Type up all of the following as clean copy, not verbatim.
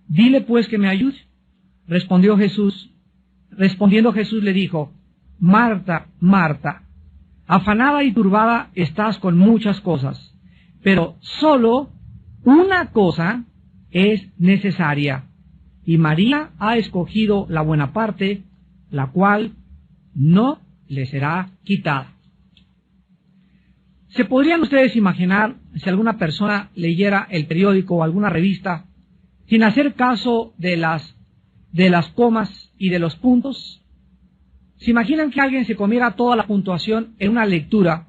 Dile pues que me ayude. Respondiendo Jesús le dijo: Marta, Marta, afanada y turbada estás con muchas cosas, pero solo una cosa es necesaria, y María ha escogido la buena parte, la cual no le será quitada. ¿Se podrían ustedes imaginar si alguna persona leyera el periódico o alguna revista sin hacer caso de las comas y de los puntos? ¿Se imaginan que alguien se comiera toda la puntuación en una lectura?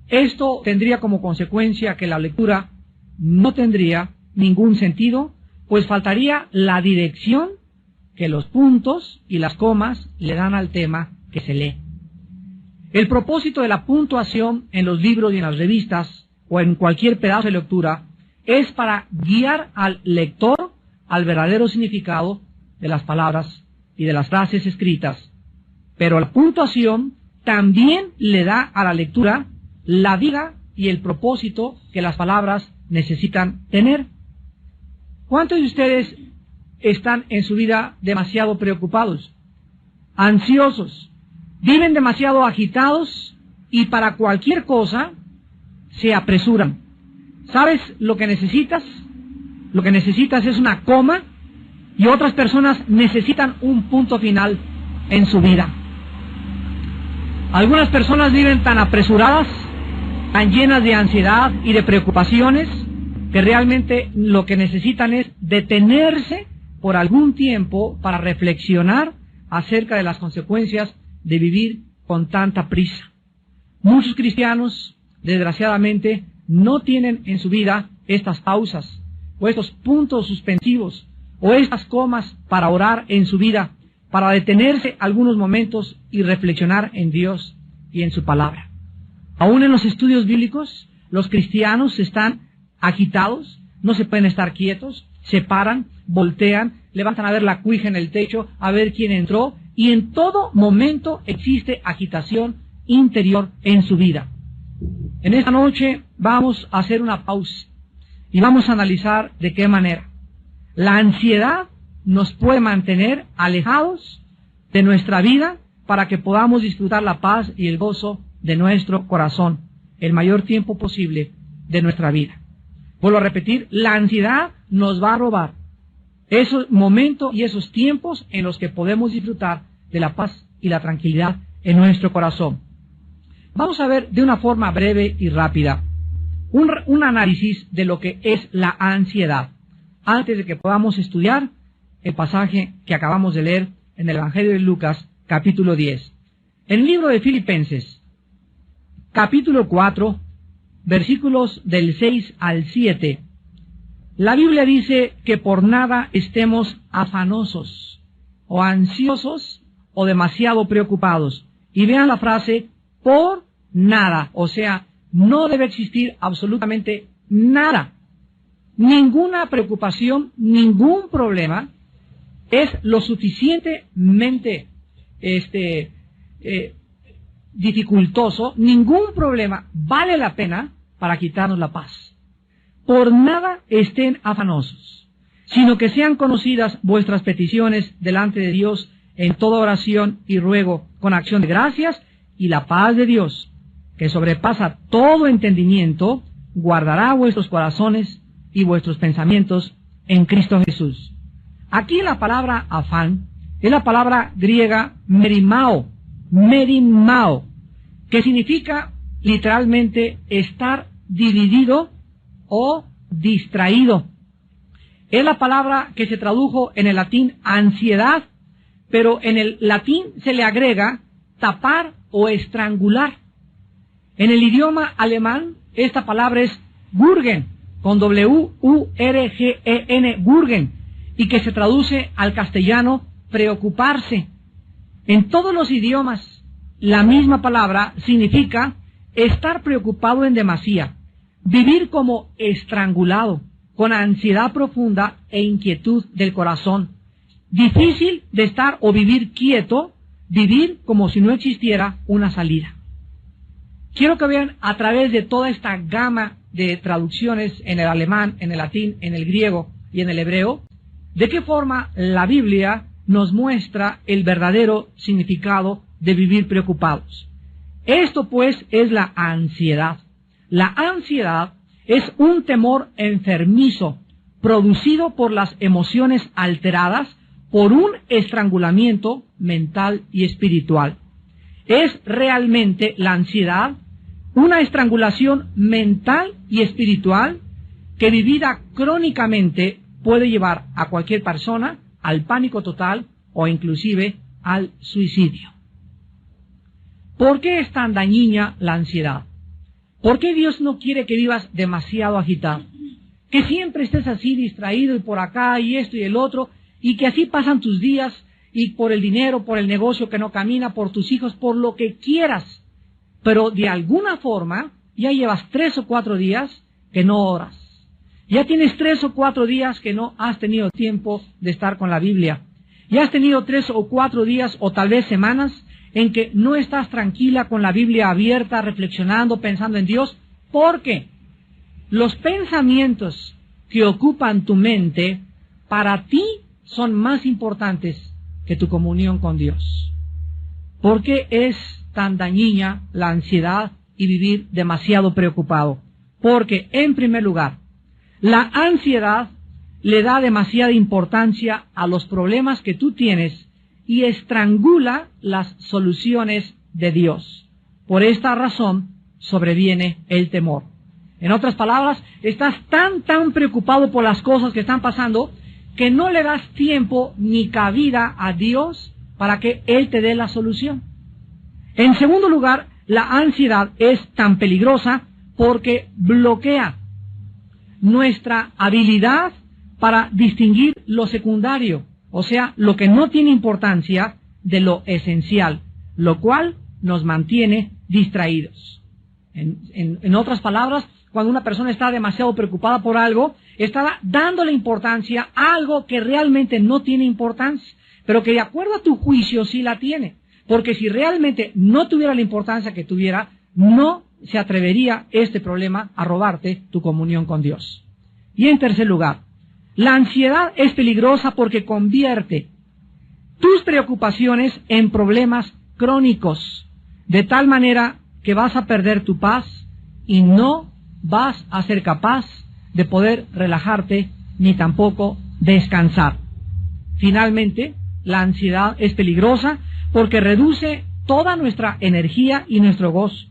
Esto tendría como consecuencia que la lectura no tendría ningún sentido, pues faltaría la dirección que los puntos y las comas le dan al tema que se lee. El propósito de la puntuación en los libros y en las revistas o en cualquier pedazo de lectura es para guiar al lector al verdadero significado de las palabras y de las frases escritas. Pero la puntuación también le da a la lectura la vida y el propósito que las palabras necesitan tener. ¿Cuántos de ustedes están en su vida demasiado preocupados, ansiosos, viven demasiado agitados y para cualquier cosa se apresuran? ¿Sabes lo que necesitas? Lo que necesitas es una coma, y otras personas necesitan un punto final en su vida. Algunas personas viven tan apresuradas, tan llenas de ansiedad y de preocupaciones, que realmente lo que necesitan es detenerse por algún tiempo para reflexionar acerca de las consecuencias de vivir con tanta prisa. Muchos cristianos, desgraciadamente, no tienen en su vida estas pausas, o estos puntos suspensivos, o estas comas para orar en su vida, para detenerse algunos momentos y reflexionar en Dios y en su palabra. Aún en los estudios bíblicos, los cristianos están agitados, no se pueden estar quietos, se paran, voltean, levantan a ver la cuija en el techo, a ver quién entró, y en todo momento existe agitación interior en su vida. En esta noche vamos a hacer una pausa y vamos a analizar de qué manera la ansiedad nos puede mantener alejados de nuestra vida para que podamos disfrutar la paz y el gozo de nuestro corazón el mayor tiempo posible de nuestra vida. Vuelvo a repetir, la ansiedad nos va a robar esos momentos y esos tiempos en los que podemos disfrutar de la paz y la tranquilidad en nuestro corazón. Vamos a ver de una forma breve y rápida un análisis de lo que es la ansiedad, antes de que podamos estudiar el pasaje que acabamos de leer en el Evangelio de Lucas, capítulo 10. En el libro de Filipenses, capítulo 4, versículos del 6 al 7, la Biblia dice que por nada estemos afanosos, o ansiosos, o demasiado preocupados. Y vean la frase, por nada, o sea, no debe existir absolutamente nada. Ninguna preocupación, ningún problema es lo suficientemente dificultoso, ningún problema vale la pena para quitarnos la paz. Por nada estén afanosos, sino que sean conocidas vuestras peticiones delante de Dios en toda oración y ruego con acción de gracias, y la paz de Dios, que sobrepasa todo entendimiento, guardará vuestros corazones y vuestros pensamientos en Cristo Jesús. Aquí la palabra afán es la palabra griega merimao, que significa literalmente estar dividido o distraído. Es la palabra que se tradujo en el latín ansiedad, pero en el latín se le agrega tapar o estrangular. En el idioma alemán, esta palabra es Wurgen, con W-U-R-G-E-N, Wurgen, y que se traduce al castellano preocuparse. En todos los idiomas, la misma palabra significa estar preocupado en demasía, vivir como estrangulado, con ansiedad profunda e inquietud del corazón. Difícil de estar o vivir quieto, vivir como si no existiera una salida. Quiero que vean a través de toda esta gama de traducciones en el alemán, en el latín, en el griego y en el hebreo, ¿De qué forma la Biblia nos muestra el verdadero significado de vivir preocupados? Esto pues es la ansiedad. La ansiedad es un temor enfermizo producido por las emociones alteradas por un estrangulamiento mental y espiritual. Es realmente la ansiedad una estrangulación mental y espiritual que vivida crónicamente puede llevar a cualquier persona al pánico total o inclusive al suicidio. ¿Por qué es tan dañina la ansiedad? ¿Por qué Dios no quiere que vivas demasiado agitado? Que siempre estés así distraído y por acá y esto y el otro, y que así pasan tus días y por el dinero, por el negocio que no camina, por tus hijos, por lo que quieras. Pero de alguna forma ya llevas 3 o 4 días que no oras. Ya tienes 3 o 4 días que no has tenido tiempo de estar con la Biblia. Ya has tenido 3 o 4 días o tal vez semanas en que no estás tranquila con la Biblia abierta, reflexionando, pensando en Dios, porque los pensamientos que ocupan tu mente para ti son más importantes que tu comunión con Dios. ¿Por qué es tan dañina la ansiedad y vivir demasiado preocupado? Porque, en primer lugar, la ansiedad le da demasiada importancia a los problemas que tú tienes y estrangula las soluciones de Dios. Por esta razón sobreviene el temor. En otras palabras, estás tan preocupado por las cosas que están pasando que no le das tiempo ni cabida a Dios para que Él te dé la solución. En segundo lugar, la ansiedad es tan peligrosa porque bloquea nuestra habilidad para distinguir lo secundario, o sea, lo que no tiene importancia de lo esencial, lo cual nos mantiene distraídos. En otras palabras, cuando una persona está demasiado preocupada por algo, está dándole importancia a algo que realmente no tiene importancia, pero que de acuerdo a tu juicio sí la tiene. Porque si realmente no tuviera la importancia que tuviera, no se atrevería este problema a robarte tu comunión con Dios. Y en tercer lugar, la ansiedad es peligrosa porque convierte tus preocupaciones en problemas crónicos, de tal manera que vas a perder tu paz y no vas a ser capaz de poder relajarte ni tampoco descansar. Finalmente, la ansiedad es peligrosa porque reduce toda nuestra energía y nuestro gozo.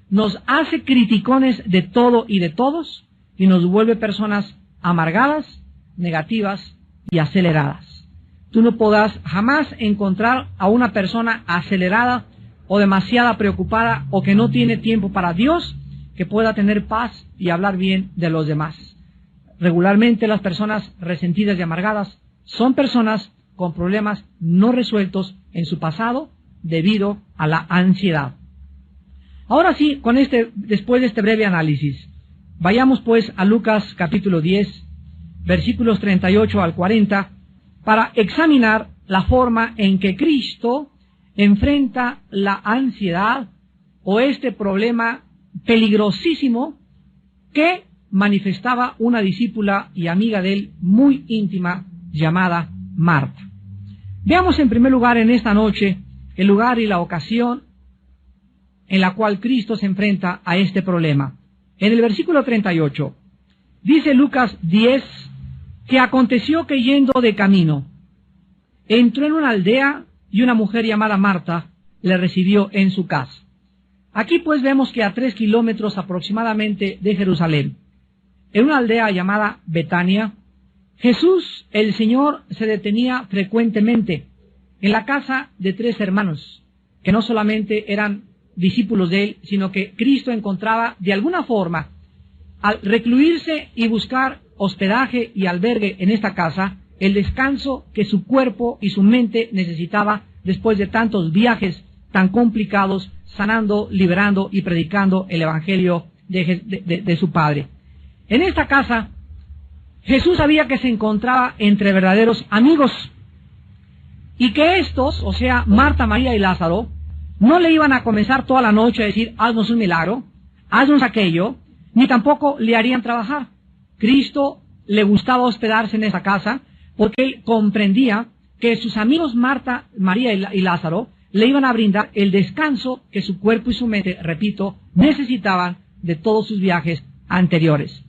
Nos hace criticones de todo y de todos y nos vuelve personas amargadas, negativas y aceleradas. Tú no podrás jamás encontrar a una persona acelerada o demasiado preocupada o que no tiene tiempo para Dios que pueda tener paz y hablar bien de los demás. Regularmente las personas resentidas y amargadas son personas con problemas no resueltos en su pasado debido a la ansiedad. Ahora sí, después de este breve análisis, vayamos pues a Lucas capítulo 10, versículos 38 al 40, para examinar la forma en que Cristo enfrenta la ansiedad o este problema peligrosísimo que manifestaba una discípula y amiga de él muy íntima llamada Marta. Veamos en primer lugar en esta noche el lugar y la ocasión en la cual Cristo se enfrenta a este problema. En el versículo 38 dice Lucas 10 que aconteció que yendo de camino entró en una aldea y una mujer llamada Marta le recibió en su casa. Aquí pues vemos que a 3 kilómetros aproximadamente de Jerusalén, en una aldea llamada Betania, Jesús, el Señor, se detenía frecuentemente en la casa de 3 hermanos, que no solamente eran discípulos de él, sino que Cristo encontraba de alguna forma, al recluirse y buscar hospedaje y albergue en esta casa, el descanso que su cuerpo y su mente necesitaba después de tantos viajes tan complicados, sanando, liberando y predicando el Evangelio de su Padre. En esta casa, Jesús sabía que se encontraba entre verdaderos amigos y que estos, o sea, Marta, María y Lázaro, no le iban a comenzar toda la noche a decir, haznos un milagro, haznos aquello, ni tampoco le harían trabajar. Cristo le gustaba hospedarse en esa casa porque él comprendía que sus amigos Marta, María y Lázaro le iban a brindar el descanso que su cuerpo y su mente, repito, necesitaban de todos sus viajes anteriores.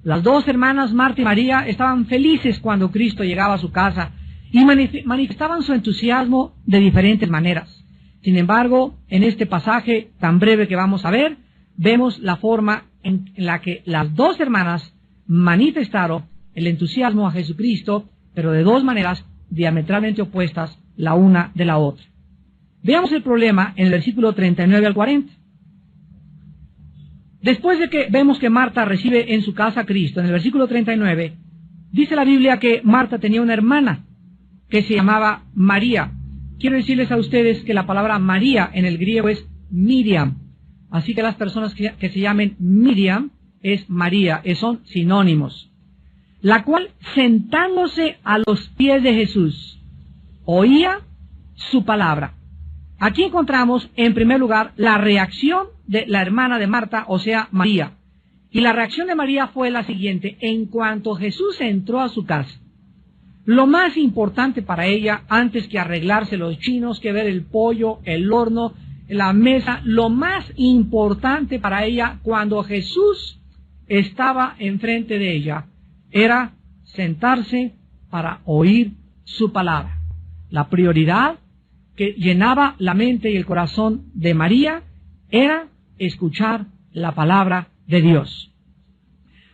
Las dos hermanas Marta y María estaban felices cuando Cristo llegaba a su casa y manifestaban su entusiasmo de diferentes maneras. Sin embargo, en este pasaje tan breve que vamos a ver, vemos la forma en la que las dos hermanas manifestaron el entusiasmo a Jesucristo, pero de dos maneras diametralmente opuestas la una de la otra. Veamos el problema en el versículo 39 al 40. Después de que vemos que Marta recibe en su casa a Cristo, en el versículo 39, dice la Biblia que Marta tenía una hermana que se llamaba María. Quiero decirles a ustedes que la palabra María en el griego es Miriam. Así que las personas que se llamen Miriam es María, son sinónimos. La cual, sentándose a los pies de Jesús, oía su palabra. Aquí encontramos, en primer lugar, la reacción de la hermana de Marta, o sea, María. Y la reacción de María fue la siguiente: en cuanto Jesús entró a su casa, lo más importante para ella, antes que arreglarse los chinos, que ver el pollo, el horno, la mesa, lo más importante para ella cuando Jesús estaba enfrente de ella, era sentarse para oír su palabra. La prioridad que llenaba la mente y el corazón de María era escuchar la palabra de Dios.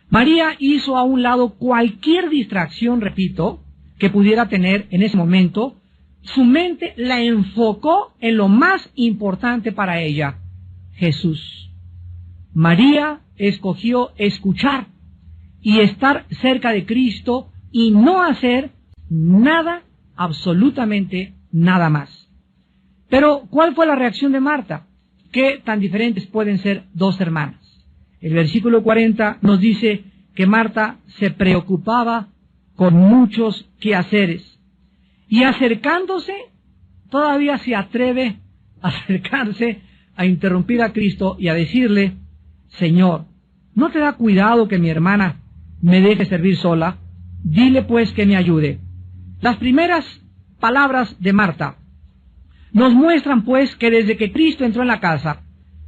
María hizo a un lado cualquier distracción, repito, que pudiera tener en ese momento. Su mente la enfocó en lo más importante para ella, Jesús. María escogió escuchar y estar cerca de Cristo y no hacer nada, absolutamente nada más. Pero, ¿cuál fue la reacción de Marta? ¿Qué tan diferentes pueden ser dos hermanas? El versículo 40 nos dice que Marta se preocupaba con muchos quehaceres y acercándose, todavía se atreve a acercarse a interrumpir a Cristo y a decirle: Señor, ¿no te da cuidado que mi hermana me deje servir sola? Dile pues que me ayude. Las primeras palabras de Marta nos muestran pues que desde que Cristo entró en la casa,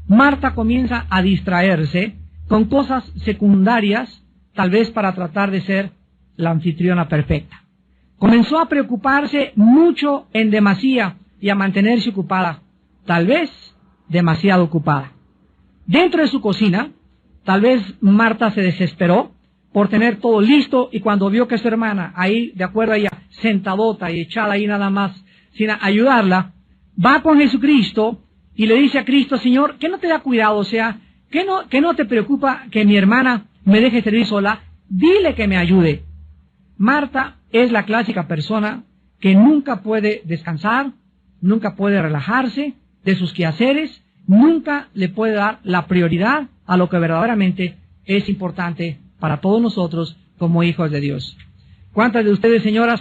Marta comienza a distraerse con cosas secundarias, tal vez para tratar de ser la anfitriona perfecta. Comenzó a preocuparse mucho en demasía y a mantenerse ocupada, tal vez demasiado ocupada. Dentro de su cocina, tal vez Marta se desesperó por tener todo listo, y cuando vio que su hermana, ahí de acuerdo a ella, sentadota y echada ahí nada más, sin ayudarla, va con Jesucristo y le dice a Cristo: Señor, ¿qué no te da cuidado? O sea, ¿qué no te preocupa que mi hermana me deje servir sola? Dile que me ayude. Marta es la clásica persona que nunca puede descansar, nunca puede relajarse de sus quehaceres, nunca le puede dar la prioridad a lo que verdaderamente es importante para todos nosotros como hijos de Dios. ¿Cuántas de ustedes, señoras,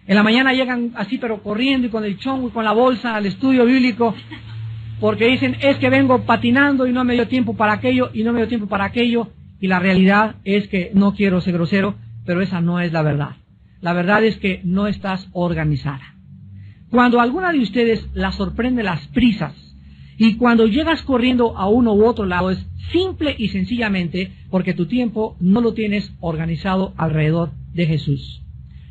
en la mañana llegan así pero corriendo y con el chongo y con la bolsa al estudio bíblico porque dicen: es que vengo patinando y no me dio tiempo para aquello y no me dio tiempo para aquello? Y la realidad es que, no quiero ser grosero, pero esa no es la verdad. La verdad es que no estás organizada. Cuando alguna de ustedes la sorprende las prisas y cuando llegas corriendo a uno u otro lado, es simple y sencillamente porque tu tiempo no lo tienes organizado alrededor de Jesús.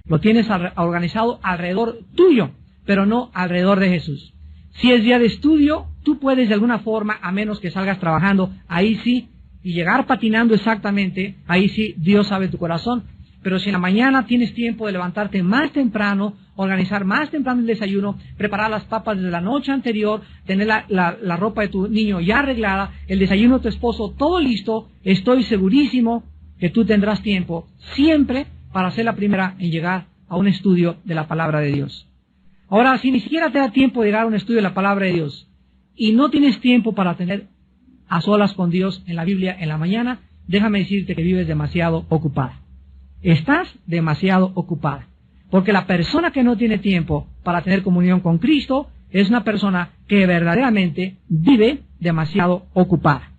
Lo tienes organizado alrededor tuyo, pero no alrededor de Jesús. Si es día de estudio, tú puedes de alguna forma, a menos que salgas trabajando, ahí sí, y llegar patinando exactamente, ahí sí, Dios sabe tu corazón. Pero si en la mañana tienes tiempo de levantarte más temprano, organizar más temprano el desayuno, preparar las papas desde la noche anterior, tener la ropa de tu niño ya arreglada, el desayuno de tu esposo todo listo, estoy segurísimo que tú tendrás tiempo siempre para ser la primera en llegar a un estudio de la palabra de Dios. Ahora, si ni siquiera te da tiempo de llegar a un estudio de la palabra de Dios y no tienes tiempo para tener a solas con Dios en la Biblia en la mañana, déjame decirte que vives demasiado ocupada. Estás demasiado ocupada, porque la persona que no tiene tiempo para tener comunión con Cristo es una persona que verdaderamente vive demasiado ocupada.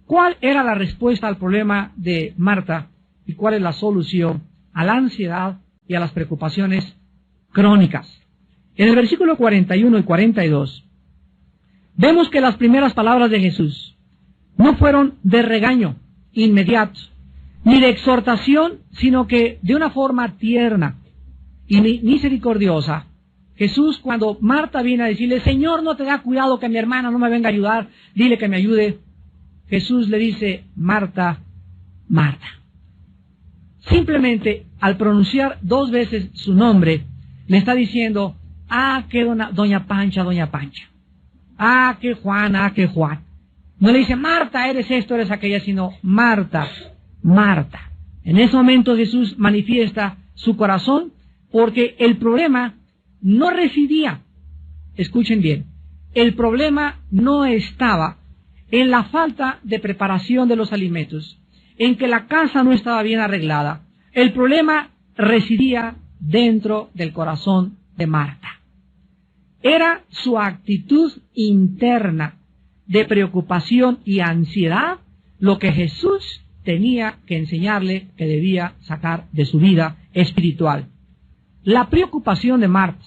¿Cuál era la respuesta al problema de Marta y cuál es la solución a la ansiedad y a las preocupaciones crónicas. En el versículo 41 y 42, vemos que las primeras palabras de Jesús no fueron de regaño inmediato, ni de exhortación, sino que de una forma tierna y misericordiosa. Jesús, cuando Marta viene a decirle, Señor, no te da cuidado que mi hermana no me venga a ayudar, dile que me ayude. Jesús le dice, Marta, Marta. Simplemente al pronunciar 2 veces su nombre, le está diciendo, que doña Pancha, doña Pancha. Que Juan, que Juan. No le dice, Marta, eres esto, eres aquella, sino Marta, Marta. En ese momento Jesús manifiesta su corazón, porque el problema no residía, escuchen bien, el problema no estaba en la falta de preparación de los alimentos, en que la casa no estaba bien arreglada. El problema residía dentro del corazón de Marta. Era su actitud interna de preocupación y ansiedad lo que Jesús tenía que enseñarle que debía sacar de su vida espiritual. La preocupación de Marta,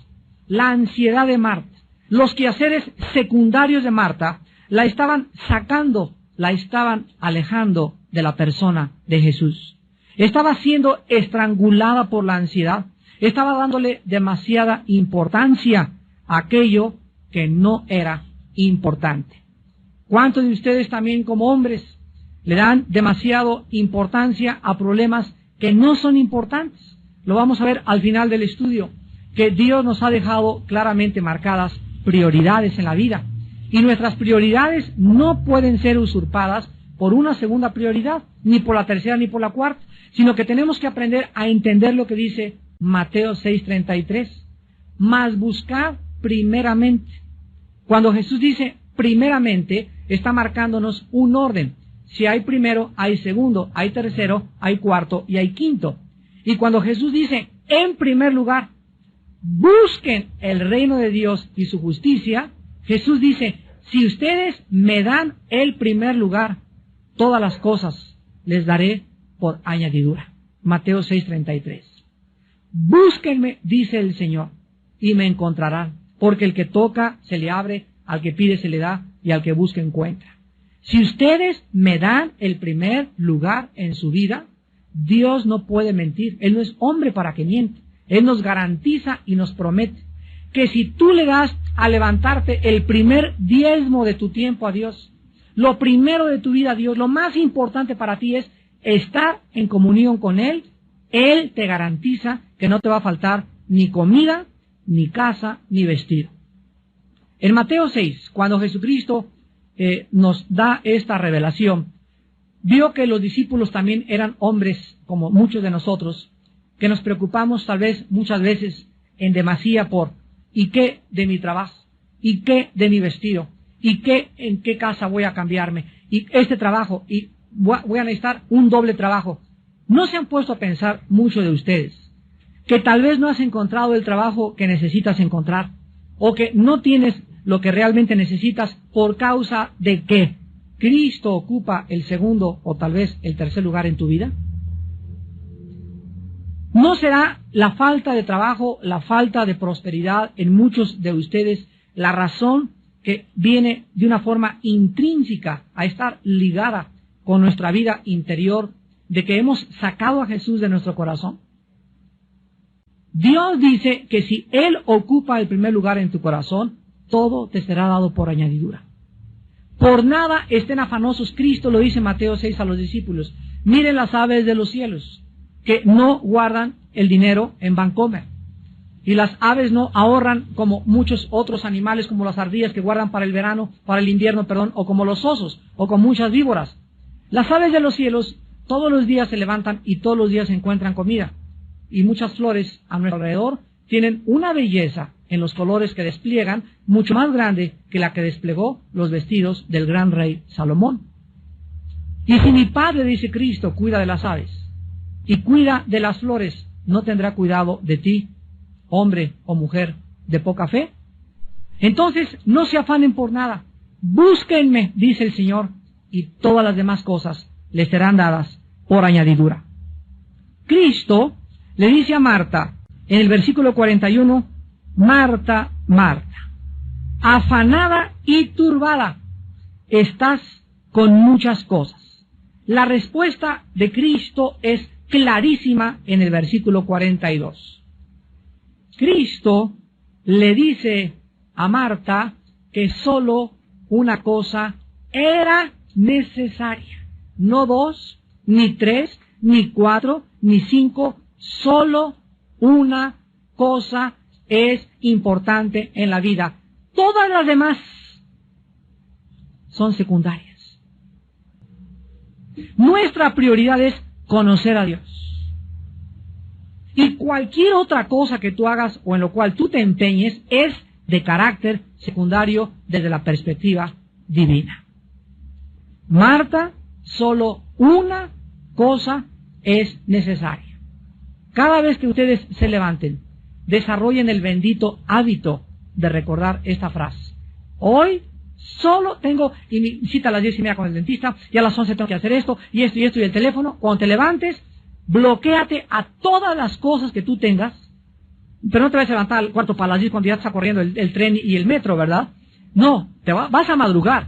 la ansiedad de Marta, los quehaceres secundarios de Marta, la estaban sacando, la estaban alejando de la persona de Jesús. Estaba siendo estrangulada por la ansiedad, estaba dándole demasiada importancia a aquello que no era importante. ¿Cuántos de ustedes también como hombres le dan demasiada importancia a problemas que no son importantes? Lo vamos a ver al final del estudio, que Dios nos ha dejado claramente marcadas prioridades en la vida. Y nuestras prioridades no pueden ser usurpadas por una segunda prioridad, ni por la tercera ni por la cuarta, sino que tenemos que aprender a entender lo que dice Mateo 6:33. Mas buscad primeramente. Cuando Jesús dice primeramente, está marcándonos un orden. Si hay primero, hay segundo, hay tercero, hay cuarto y hay quinto. Y cuando Jesús dice en primer lugar, busquen el reino de Dios y su justicia, Jesús dice, si ustedes me dan el primer lugar, todas las cosas les daré por añadidura. Mateo 6:33. Búsquenme, dice el Señor, y me encontrarán, porque el que toca se le abre, al que pide se le da, y al que busca encuentra. Si ustedes me dan el primer lugar en su vida, Dios no puede mentir. Él no es hombre para que miente. Él nos garantiza y nos promete que si tú le das a levantarte el primer diezmo de tu tiempo a Dios, lo primero de tu vida a Dios, lo más importante para ti es estar en comunión con Él, Él te garantiza que no te va a faltar ni comida, ni casa, ni vestido. En Mateo 6, cuando Jesucristo nos da esta revelación, vio que los discípulos también eran hombres como muchos de nosotros, que nos preocupamos tal vez muchas veces en demasía por ¿y qué de mi trabajo? ¿Y qué de mi vestido? ¿Y qué en qué casa voy a cambiarme? ¿Y este trabajo? ¿Y voy a necesitar un doble trabajo? ¿No se han puesto a pensar mucho de ustedes que tal vez no has encontrado el trabajo que necesitas encontrar, o que no tienes lo que realmente necesitas por causa de que Cristo ocupa el segundo o tal vez el tercer lugar en tu vida? ¿No será la falta de trabajo, la falta de prosperidad en muchos de ustedes la razón que viene de una forma intrínseca a estar ligada con nuestra vida interior, de que hemos sacado a Jesús de nuestro corazón? Dios dice que si Él ocupa el primer lugar en tu corazón, todo te será dado por añadidura. Por nada estén afanosos. Cristo lo dice en Mateo 6 a los discípulos. Miren las aves de los cielos, que no guardan el dinero en Bancomer. Y las aves no ahorran como muchos otros animales, como las ardillas que guardan para el verano, para el invierno, o como los osos, o con muchas víboras. Las aves de los cielos todos los días se levantan y todos los días encuentran comida. Y muchas flores a nuestro alrededor tienen una belleza en los colores que despliegan, mucho más grande que la que desplegó los vestidos del gran rey Salomón. Y si mi Padre, dice Cristo, cuida de las aves y cuida de las flores, ¿no tendrá cuidado de ti, hombre o mujer de poca fe? Entonces, no se afanen por nada. Búsquenme, dice el Señor, y todas las demás cosas les serán dadas por añadidura. Cristo le dice a Marta, en el versículo 41, Marta, Marta, afanada y turbada, estás con muchas cosas. La respuesta de Cristo es clarísima en el versículo 42. Cristo le dice a Marta que solo una cosa era necesaria. No 2, ni 3, ni 4, ni 5, solo una cosa es importante en la vida. Todas las demás son secundarias. Nuestra prioridad es conocer a Dios. Y cualquier otra cosa que tú hagas o en lo cual tú te empeñes es de carácter secundario desde la perspectiva divina. Marta, solo una cosa es necesaria. Cada vez que ustedes se levanten, desarrollen el bendito hábito de recordar esta frase. Hoy solo tengo, y mi cita a las 10:30 con el dentista, y a las 11 tengo que hacer esto, y esto, y el teléfono. Cuando te levantes, bloquéate a todas las cosas que tú tengas, pero no te vas a levantar al cuarto para las 10 cuando ya está corriendo el tren y el metro, ¿verdad? No, vas a madrugar.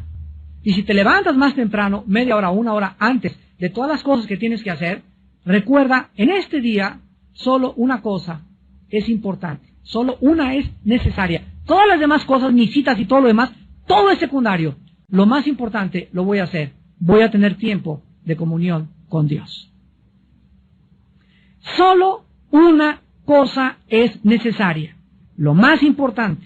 Y si te levantas más temprano, media hora o una hora antes de todas las cosas que tienes que hacer, recuerda, en este día, solo una cosa es importante. Solo una es necesaria. Todas las demás cosas, mis citas y todo lo demás, todo es secundario. Lo más importante lo voy a hacer. Voy a tener tiempo de comunión con Dios. Solo una cosa es necesaria. Lo más importante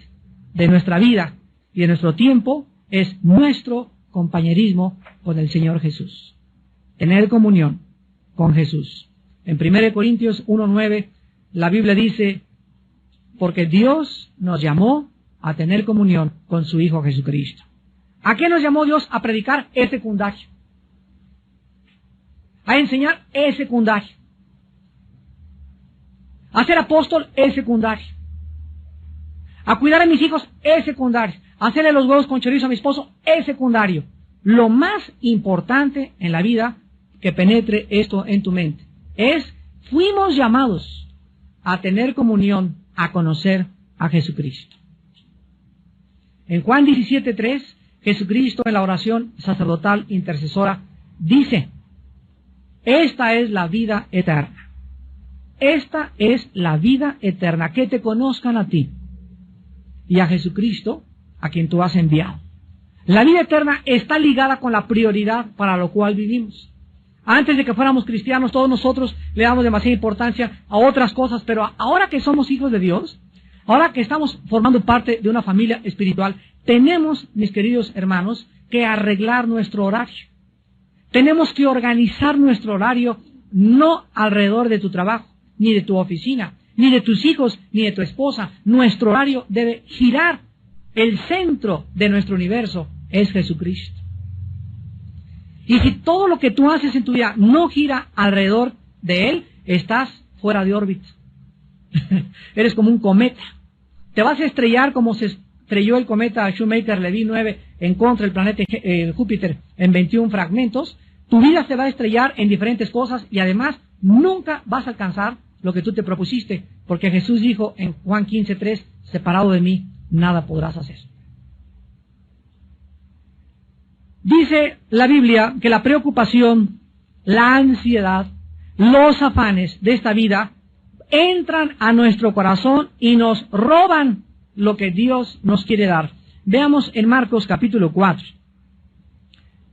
de nuestra vida y de nuestro tiempo es nuestro compañerismo con el Señor Jesús. Tener comunión con Jesús. En 1 Corintios 1:9, la Biblia dice, porque Dios nos llamó a tener comunión con su Hijo Jesucristo. ¿A qué nos llamó Dios? A predicar, es secundario. A enseñar, es secundario. A ser apóstol, es secundario. A cuidar a mis hijos, es secundario. A hacerle los huevos con chorizo a mi esposo, es secundario. Lo más importante en la vida, que penetre esto en tu mente, es, fuimos llamados a tener comunión, a conocer a Jesucristo. En Juan 17:3, Jesucristo en la oración sacerdotal intercesora dice, esta es la vida eterna. Esta es la vida eterna, que te conozcan a ti y a Jesucristo, a quien tú has enviado. La vida eterna está ligada con la prioridad para lo cual vivimos. Antes de que fuéramos cristianos, todos nosotros le damos demasiada importancia a otras cosas, pero ahora que somos hijos de Dios, ahora que estamos formando parte de una familia espiritual, tenemos, mis queridos hermanos, que arreglar nuestro horario. Tenemos que organizar nuestro horario no alrededor de tu trabajo, ni de tu oficina, ni de tus hijos, ni de tu esposa. Nuestro horario debe girar. El centro de nuestro universo es Jesucristo. Y si todo lo que tú haces en tu vida no gira alrededor de Él, estás fuera de órbita. Eres como un cometa. Te vas a estrellar como se estrelló el cometa Shoemaker-Levy 9 en contra del planeta Júpiter en 21 fragmentos. Tu vida se va a estrellar en diferentes cosas y además nunca vas a alcanzar lo que tú te propusiste, porque Jesús dijo en Juan 15:3, separado de mí, nada podrás hacer. Dice la Biblia que la preocupación, la ansiedad, los afanes de esta vida entran a nuestro corazón y nos roban lo que Dios nos quiere dar. Veamos en Marcos capítulo 4,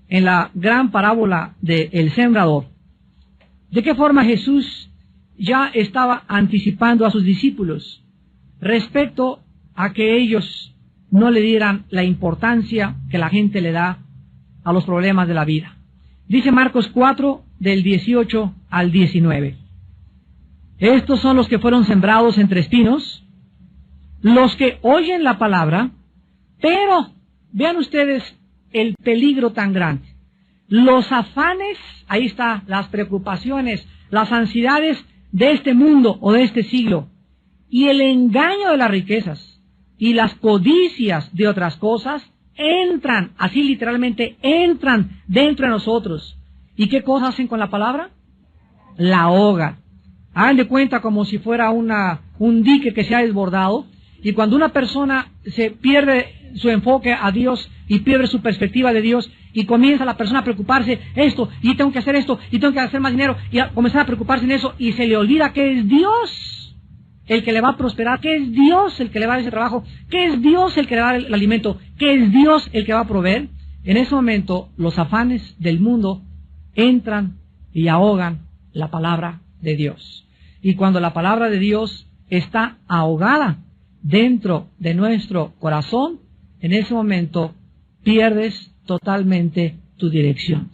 en la gran parábola del sembrador, de qué forma Jesús ya estaba anticipando a sus discípulos respecto a que ellos no le dieran la importancia que la gente le da a los problemas de la vida. Dice Marcos 4, del 18 al 19. Estos son los que fueron sembrados entre espinos, los que oyen la palabra, pero vean ustedes el peligro tan grande. Los afanes, ahí está, las preocupaciones, las ansiedades de este mundo o de este siglo, y el engaño de las riquezas y las codicias de otras cosas entran, así literalmente entran dentro de nosotros. ¿Y qué cosas hacen con la palabra? La ahogan. Hagan de cuenta como si fuera un dique que se ha desbordado, y cuando una persona se pierde su enfoque a Dios y pierde su perspectiva de Dios, y comienza la persona a preocuparse, esto, y tengo que hacer esto, y tengo que hacer más dinero, y a comenzar a preocuparse en eso, y se le olvida que es Dios el que le va a prosperar, que es Dios el que le va a dar ese trabajo, que es Dios el que le va a dar el alimento, que es Dios el que va a proveer. En ese momento los afanes del mundo entran y ahogan la palabra de Dios. Y cuando la palabra de Dios está ahogada dentro de nuestro corazón, en ese momento pierdes totalmente tu dirección.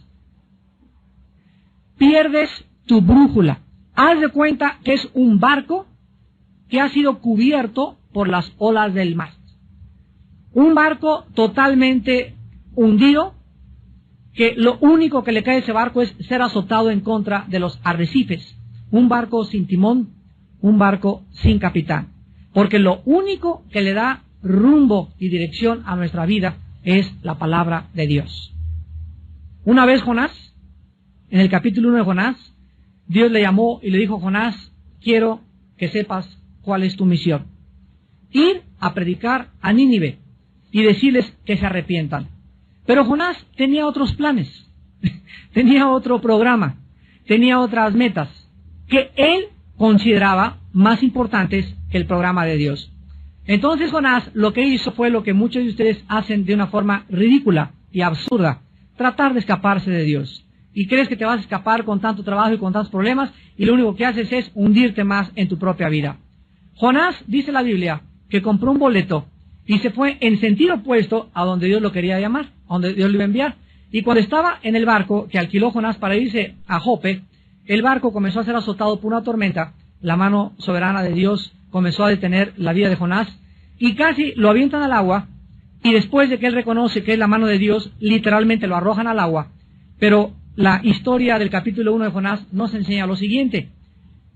Pierdes tu brújula. Haz de cuenta que es un barco que ha sido cubierto por las olas del mar. Un barco totalmente hundido, que lo único que le cae a ese barco es ser azotado en contra de los arrecifes. Un barco sin timón, un barco sin capitán. Porque lo único que le da rumbo y dirección a nuestra vida es la palabra de Dios. Una vez Jonás, en el capítulo 1 de Jonás, Dios le llamó y le dijo: Jonás, quiero que sepas cuál es tu misión. Ir a predicar a Nínive y decirles que se arrepientan. Pero Jonás tenía otros planes, tenía otro programa, tenía otras metas que él consideraba más importantes que el programa de Dios. Entonces Jonás lo que hizo fue lo que muchos de ustedes hacen de una forma ridícula y absurda: tratar de escaparse de Dios. Y crees que te vas a escapar con tanto trabajo y con tantos problemas, y lo único que haces es hundirte más en tu propia vida. Jonás, dice la Biblia, que compró un boleto y se fue en sentido opuesto a donde Dios lo quería llamar, a donde Dios lo iba a enviar. Y cuando estaba en el barco que alquiló Jonás para irse a Jope, el barco comenzó a ser azotado por una tormenta. La mano soberana de Dios comenzó a detener la vida de Jonás y casi lo avientan al agua. Y después de que él reconoce que es la mano de Dios, literalmente lo arrojan al agua. Pero la historia del capítulo 1 de Jonás nos enseña lo siguiente: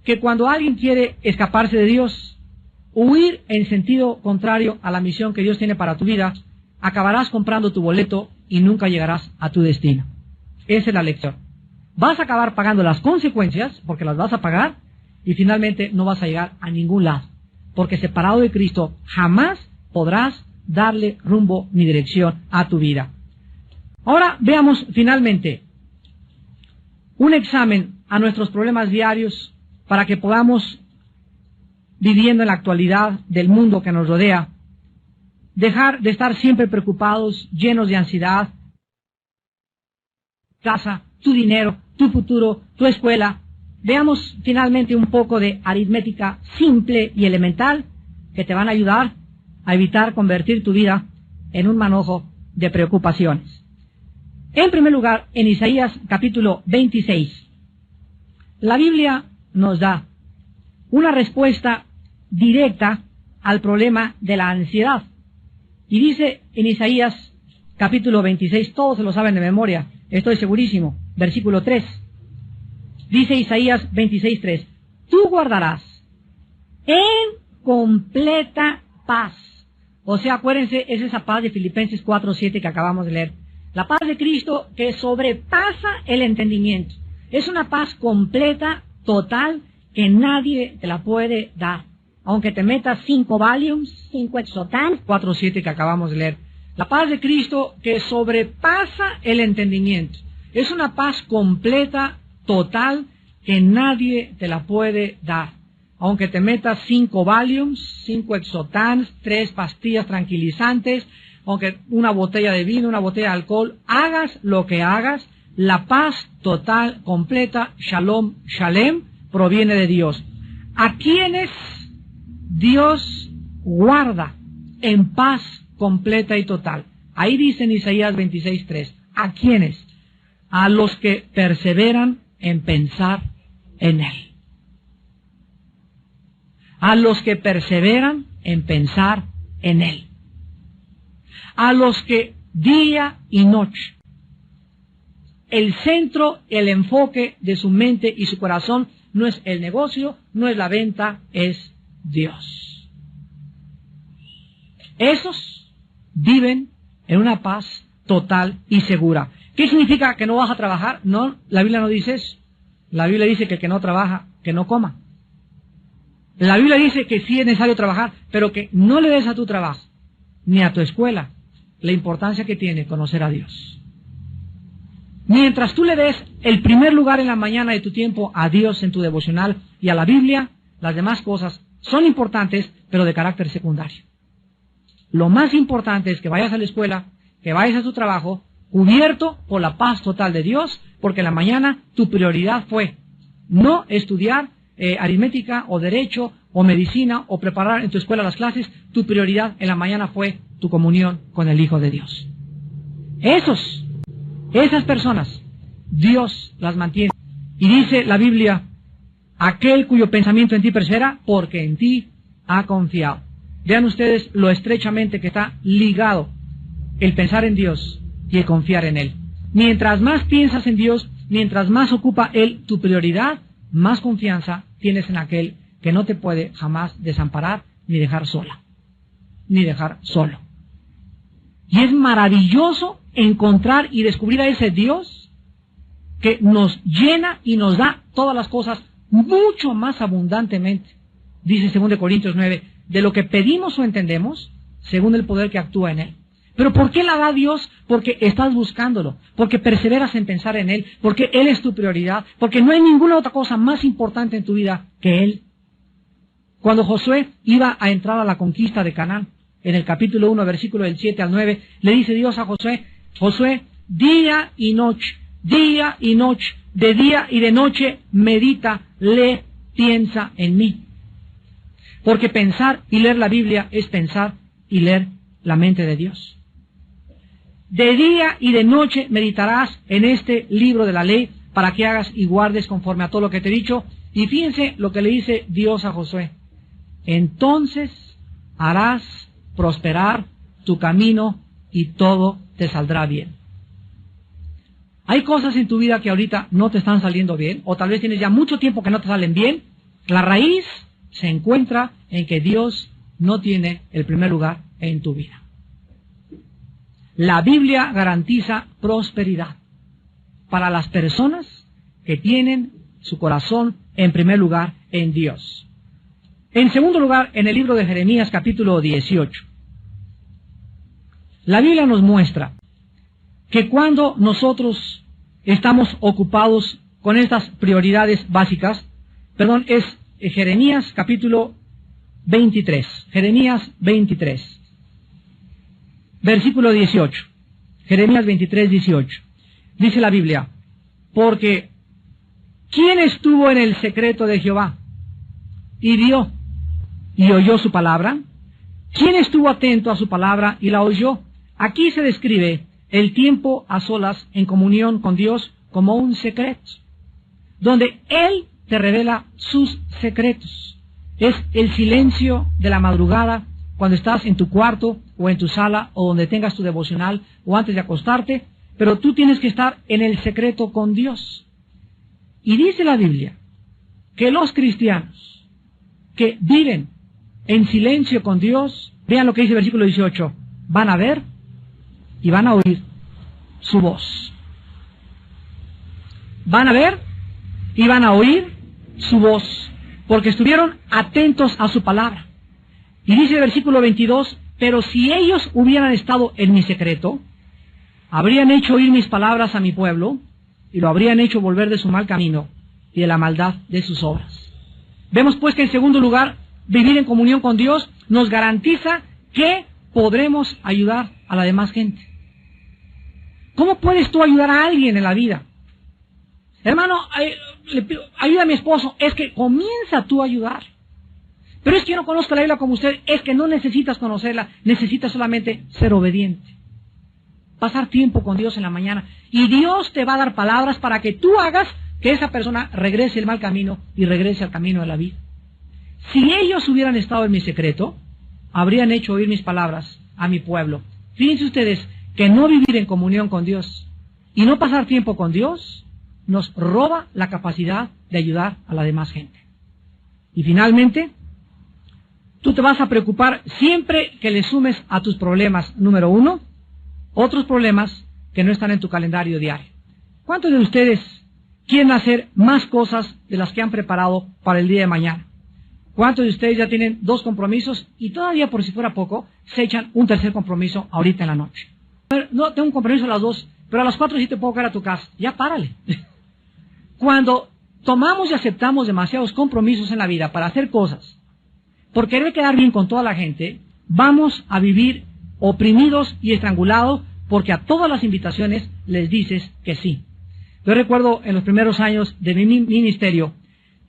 que cuando alguien quiere escaparse de Dios, huir en sentido contrario a la misión que Dios tiene para tu vida, acabarás comprando tu boleto y nunca llegarás a tu destino. Esa es la lección. Vas a acabar pagando las consecuencias, porque las vas a pagar, y finalmente no vas a llegar a ningún lado, porque separado de Cristo jamás podrás darle rumbo ni dirección a tu vida. Ahora veamos finalmente un examen a nuestros problemas diarios para que podamos, viviendo en la actualidad del mundo que nos rodea, dejar de estar siempre preocupados, llenos de ansiedad. Casa, tu dinero, tu futuro, tu escuela. Veamos finalmente un poco de aritmética simple y elemental que te van a ayudar a evitar convertir tu vida en un manojo de preocupaciones. En primer lugar, en Isaías capítulo 26, la Biblia nos da una respuesta directa al problema de la ansiedad. Y dice en Isaías capítulo 26, todos se lo saben de memoria, estoy segurísimo, versículo 3. Dice Isaías 26:3, tú guardarás en completa paz. O sea, acuérdense, es esa paz de Filipenses 4:7 que acabamos de leer. La paz de Cristo que sobrepasa el entendimiento. Es una paz completa, total, que nadie te la puede dar. Aunque te metas 5 Valiums, 5 Exotan, 4:7 que acabamos de leer. La paz de Cristo que sobrepasa el entendimiento. Es una paz completa, total, que nadie te la puede dar. Aunque te metas 5 Valiums, 5 Exotans, 3 pastillas tranquilizantes, aunque una botella de vino, una botella de alcohol, hagas lo que hagas, la paz total, completa, Shalom, Shalem, proviene de Dios. ¿A quienes Dios guarda en paz completa y total? Ahí dice en Isaías 26:3. ¿A quiénes? A los que perseveran en pensar en Él. A los que perseveran en pensar en Él. A los que día y noche, el centro, el enfoque de su mente y su corazón no es el negocio, no es la venta, es Dios. Esos viven en una paz total y segura. ¿Qué significa que no vas a trabajar? No, la Biblia no dice eso. La Biblia dice que el que no trabaja, que no coma. La Biblia dice que sí es necesario trabajar, pero que no le des a tu trabajo, ni a tu escuela, la importancia que tiene conocer a Dios. Mientras tú le des el primer lugar en la mañana de tu tiempo a Dios en tu devocional y a la Biblia, las demás cosas son importantes, pero de carácter secundario. Lo más importante es que vayas a la escuela, que vayas a tu trabajo, cubierto por la paz total de Dios, porque en la mañana tu prioridad fue no estudiar aritmética o derecho o medicina o preparar en tu escuela las clases. Tu prioridad en la mañana fue tu comunión con el Hijo de Dios. Esas personas, Dios las mantiene. Y dice la Biblia, aquel cuyo pensamiento en ti persevera, porque en ti ha confiado. Vean ustedes lo estrechamente que está ligado el pensar en Dios y el confiar en Él. Mientras más piensas en Dios, mientras más ocupa Él tu prioridad, más confianza tienes en aquel que no te puede jamás desamparar ni dejar sola, ni dejar solo. Y es maravilloso encontrar y descubrir a ese Dios que nos llena y nos da todas las cosas mucho más abundantemente. Dice 2 Corintios 9, de lo que pedimos o entendemos, según el poder que actúa en Él. ¿Pero por qué la da Dios? Porque estás buscándolo, porque perseveras en pensar en Él, porque Él es tu prioridad, porque no hay ninguna otra cosa más importante en tu vida que Él. Cuando Josué iba a entrar a la conquista de Canaán, en el capítulo 1, versículo del 7 al 9, le dice Dios a Josué, Josué, día y noche, de día y de noche, medita, lee, piensa en mí. Porque pensar y leer la Biblia es pensar y leer la mente de Dios. De día y de noche meditarás en este libro de la ley para que hagas y guardes conforme a todo lo que te he dicho. Y fíjense lo que le dice Dios a Josué. Entonces harás prosperar tu camino y todo te saldrá bien. Hay cosas en tu vida que ahorita no te están saliendo bien, o tal vez tienes ya mucho tiempo que no te salen bien. La raíz se encuentra en que Dios no tiene el primer lugar en tu vida. La Biblia garantiza prosperidad para las personas que tienen su corazón en primer lugar en Dios. En segundo lugar, en el libro de Jeremías capítulo 18, la Biblia nos muestra que cuando nosotros estamos ocupados con estas prioridades básicas, es Jeremías capítulo 23, Jeremías 23, versículo 18, Jeremías 23, 18, dice la Biblia, porque ¿quién estuvo en el secreto de Jehová y vio y oyó su palabra? ¿Quién estuvo atento a su palabra y la oyó? Aquí se describe el tiempo a solas en comunión con Dios como un secreto, donde Él te revela sus secretos. Es el silencio de la madrugada, cuando estás en tu cuarto o en tu sala o donde tengas tu devocional o antes de acostarte, pero tú tienes que estar en el secreto con Dios. Y dice la Biblia que los cristianos que viven en silencio con Dios, vean lo que dice el versículo 18, van a ver y van a oír su voz. Van a ver y van a oír su voz, porque estuvieron atentos a su palabra. Y dice el versículo 22, pero si ellos hubieran estado en mi secreto, habrían hecho oír mis palabras a mi pueblo, y lo habrían hecho volver de su mal camino y de la maldad de sus obras. Vemos pues que en segundo lugar, vivir en comunión con Dios nos garantiza que podremos ayudar a la demás gente. ¿Cómo puedes tú ayudar a alguien en la vida? Hermano, ayuda a mi esposo. Es que comienza tú a ayudar. Pero es que yo no conozco la Biblia como usted. Es que no necesitas conocerla. Necesitas solamente ser obediente. Pasar tiempo con Dios en la mañana. Y Dios te va a dar palabras para que tú hagas que esa persona regrese el mal camino y regrese al camino de la vida. Si ellos hubieran estado en mi secreto, habrían hecho oír mis palabras a mi pueblo. Fíjense ustedes que no vivir en comunión con Dios y no pasar tiempo con Dios nos roba la capacidad de ayudar a la demás gente. Y finalmente, tú te vas a preocupar siempre que le sumes a tus problemas, número 1, otros problemas que no están en tu calendario diario. ¿Cuántos de ustedes quieren hacer más cosas de las que han preparado para el día de mañana? ¿Cuántos de ustedes ya tienen 2 compromisos y todavía, por si fuera poco, se echan un tercer compromiso ahorita en la noche? No, tengo un compromiso a las 2, pero a las 4 sí te puedo caer a tu casa. Ya párale. Cuando tomamos y aceptamos demasiados compromisos en la vida para hacer cosas, por querer quedar bien con toda la gente, vamos a vivir oprimidos y estrangulados porque a todas las invitaciones les dices que sí. Yo recuerdo en los primeros años de mi ministerio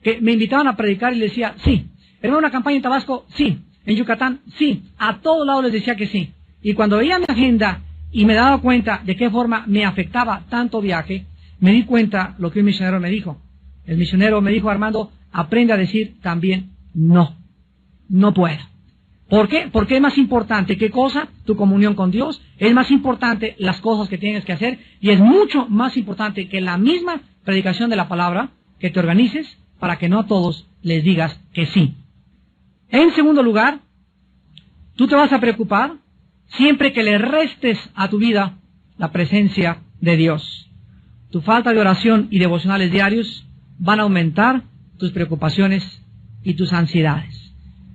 que me invitaban a predicar y les decía sí. ¿Era una campaña en Tabasco? Sí. ¿En Yucatán? Sí. A todos lados les decía que sí. Y cuando veía mi agenda y me daba cuenta de qué forma me afectaba tanto viaje, me di cuenta lo que un misionero me dijo. El misionero me dijo: Armando, aprende a decir también no. No puedo. ¿Por qué? Porque es más importante, ¿qué cosa? Tu comunión con Dios. Es más importante las cosas que tienes que hacer. Y es mucho más importante que la misma predicación de la palabra, que te organices para que no a todos les digas que sí. En segundo lugar, tú te vas a preocupar siempre que le restes a tu vida la presencia de Dios. Tu falta de oración y devocionales diarios van a aumentar tus preocupaciones y tus ansiedades.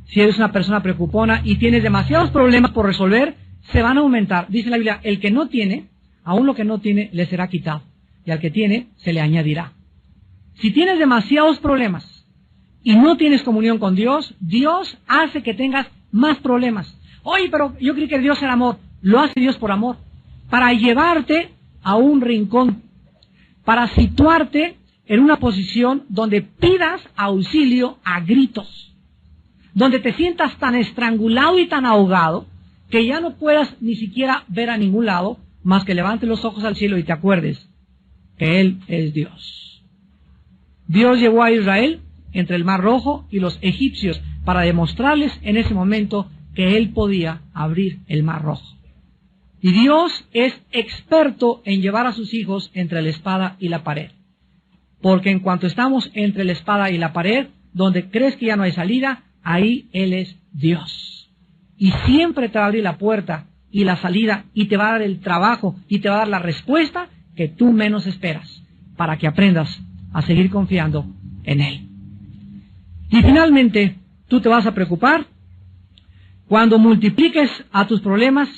Si eres una persona preocupona y tienes demasiados problemas por resolver, se van a aumentar. Dice la Biblia: el que no tiene, aún lo que no tiene, le será quitado, y al que tiene, se le añadirá. Si tienes demasiados problemas y no tienes comunión con Dios, Dios hace que tengas más problemas. Oye, pero yo creí que Dios era amor. Lo hace Dios por amor, para llevarte a un rincón, para situarte en una posición donde pidas auxilio a gritos, donde te sientas tan estrangulado y tan ahogado que ya no puedas ni siquiera ver a ningún lado más que levantes los ojos al cielo y te acuerdes que Él es Dios. Dios llevó a Israel entre el Mar Rojo y los egipcios para demostrarles en ese momento que Él podía abrir el Mar Rojo. Y Dios es experto en llevar a sus hijos entre la espada y la pared. Porque en cuanto estamos entre la espada y la pared, donde crees que ya no hay salida, ahí Él es Dios. Y siempre te va a abrir la puerta y la salida, y te va a dar el trabajo, y te va a dar la respuesta que tú menos esperas, para que aprendas a seguir confiando en Él. Y finalmente, tú te vas a preocupar cuando multipliques a tus problemas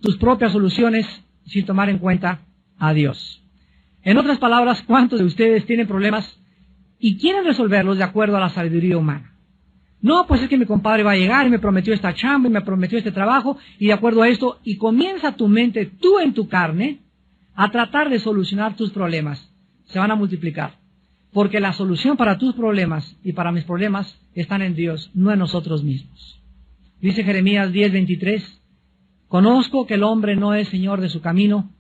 tus propias soluciones sin tomar en cuenta a Dios. En otras palabras, ¿cuántos de ustedes tienen problemas y quieren resolverlos de acuerdo a la sabiduría humana? No, pues es que mi compadre va a llegar y me prometió esta chamba y me prometió este trabajo y de acuerdo a esto, y comienza tu mente, tú en tu carne, a tratar de solucionar tus problemas. Se van a multiplicar. Porque la solución para tus problemas y para mis problemas están en Dios, no en nosotros mismos. Dice Jeremías 10:23, conozco que el hombre no es señor de su camino,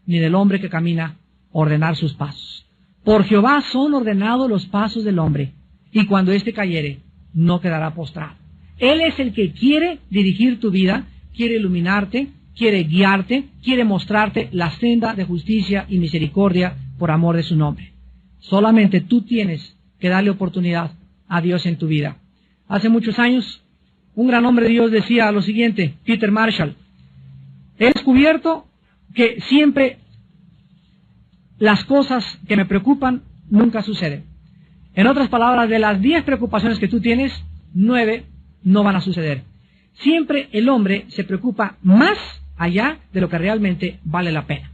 ni del hombre que camina ordenar sus pasos. Por Jehová son ordenados los pasos del hombre, y cuando éste cayere, no quedará postrado. Él es el que quiere dirigir tu vida, quiere iluminarte, quiere guiarte, quiere mostrarte la senda de justicia y misericordia por amor de su nombre. Solamente tú tienes que darle oportunidad a Dios en tu vida. Hace muchos años, un gran hombre de Dios decía lo siguiente, Peter Marshall: he descubierto que siempre las cosas que me preocupan nunca suceden. En otras palabras, de las 10 preocupaciones que tú tienes, 9 no van a suceder. Siempre el hombre se preocupa más allá de lo que realmente vale la pena.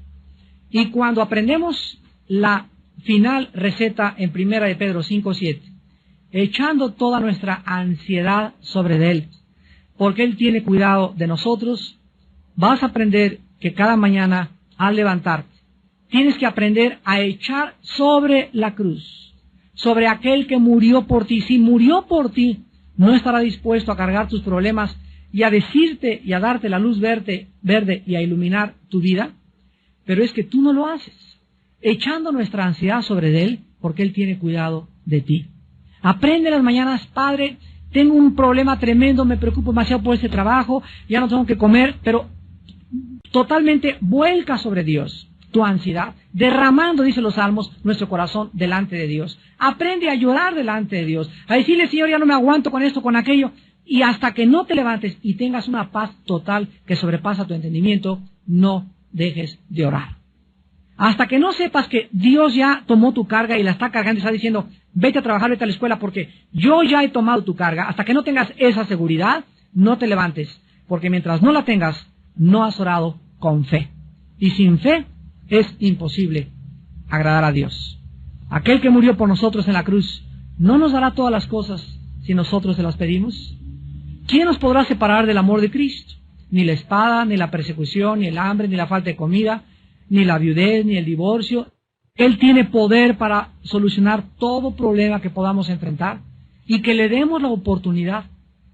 Y cuando aprendemos la final receta en 1 de Pedro 5:7, echando toda nuestra ansiedad sobre Él, porque Él tiene cuidado de nosotros, vas a aprender que cada mañana al levantarte, tienes que aprender a echar sobre la cruz, sobre aquel que murió por ti. Si murió por ti, no estará dispuesto a cargar tus problemas y a decirte y a darte la luz verde y a iluminar tu vida, pero es que tú no lo haces, echando nuestra ansiedad sobre Él, porque Él tiene cuidado de ti. Aprende las mañanas: Padre, tengo un problema tremendo, me preocupo demasiado por este trabajo, ya no tengo que comer, pero totalmente vuelca sobre Dios tu ansiedad, derramando, dice los Salmos, nuestro corazón delante de Dios. Aprende a llorar delante de Dios, a decirle: Señor, ya no me aguanto con esto, con aquello, y hasta que no te levantes y tengas una paz total que sobrepasa tu entendimiento, no dejes de orar. Hasta que no sepas que Dios ya tomó tu carga y la está cargando y está diciendo, vete a trabajar, vete a la escuela porque yo ya he tomado tu carga. Hasta que no tengas esa seguridad, no te levantes. Porque mientras no la tengas, no has orado con fe. Y sin fe es imposible agradar a Dios. Aquel que murió por nosotros en la cruz, ¿no nos dará todas las cosas si nosotros se las pedimos? ¿Quién nos podrá separar del amor de Cristo? Ni la espada, ni la persecución, ni el hambre, ni la falta de comida, ni la viudez, ni el divorcio. Él tiene poder para solucionar todo problema que podamos enfrentar y que le demos la oportunidad,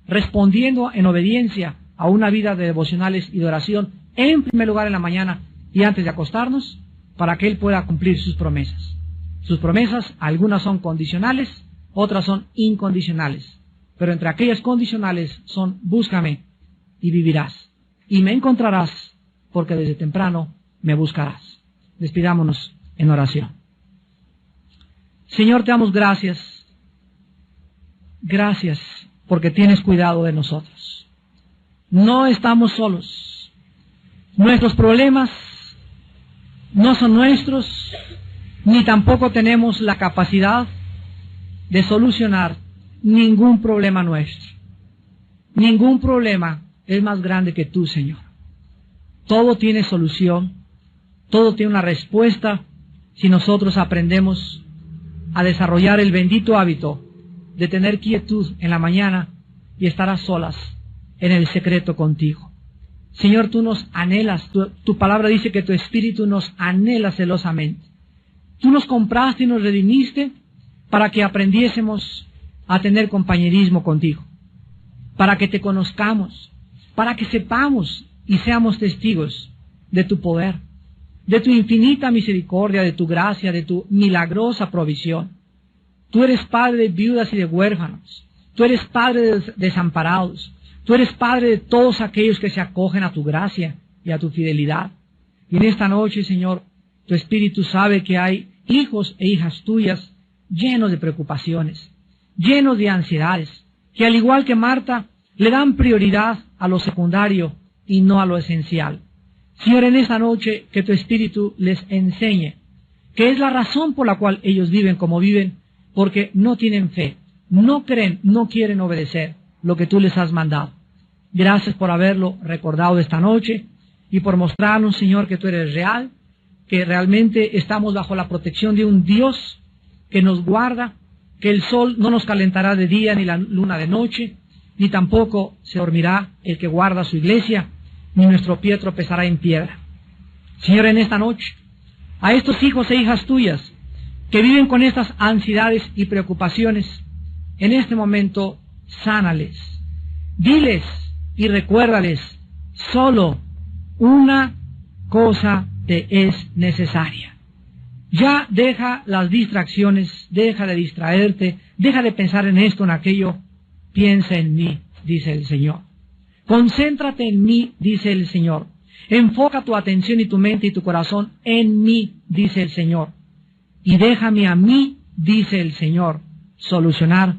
respondiendo en obediencia a una vida de devocionales y de oración, en primer lugar en la mañana y antes de acostarnos, para que Él pueda cumplir sus promesas. Sus promesas, algunas son condicionales, otras son incondicionales. Pero entre aquellas condicionales son, búscame y vivirás, y me encontrarás, porque desde temprano me buscarás. Despidámonos en oración. Señor, te damos gracias. Gracias porque tienes cuidado de nosotros. No estamos solos. Nuestros problemas no son nuestros, ni tampoco tenemos la capacidad de solucionar ningún problema nuestro. Ningún problema es más grande que tú, Señor. Todo tiene solución, todo tiene una respuesta si nosotros aprendemos a desarrollar el bendito hábito de tener quietud en la mañana y estar a solas en el secreto contigo. Señor, tú nos anhelas, tu palabra dice que tu Espíritu nos anhela celosamente. Tú nos compraste y nos redimiste para que aprendiésemos a tener compañerismo contigo, para que te conozcamos, para que sepamos y seamos testigos de tu poder, de tu infinita misericordia, de tu gracia, de tu milagrosa provisión. Tú eres Padre de viudas y de huérfanos, tú eres Padre de desamparados, tú eres Padre de todos aquellos que se acogen a tu gracia y a tu fidelidad. Y en esta noche, Señor, tu Espíritu sabe que hay hijos e hijas tuyas llenos de preocupaciones, llenos de ansiedades, que al igual que Marta, le dan prioridad a lo secundario y no a lo esencial. Señor, en esta noche que tu Espíritu les enseñe que es la razón por la cual ellos viven como viven, porque no tienen fe, no creen, no quieren obedecer lo que tú les has mandado. Gracias por haberlo recordado esta noche y por mostrarnos, Señor, que tú eres real, que realmente estamos bajo la protección de un Dios que nos guarda, que el sol no nos calentará de día ni la luna de noche, ni tampoco se dormirá el que guarda su iglesia, ni nuestro pie tropezará en piedra. Señor, en esta noche, a estos hijos e hijas tuyas que viven con estas ansiedades y preocupaciones, en este momento, sánales. Diles y recuérdales, solo una cosa te es necesaria. Ya deja las distracciones, deja de distraerte, deja de pensar en esto, en aquello. Piensa en mí, dice el Señor. Concéntrate en mí, dice el Señor. Enfoca tu atención y tu mente y tu corazón en mí, dice el Señor. Y déjame a mí, dice el Señor, solucionar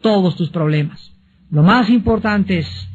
todos tus problemas. Lo más importante es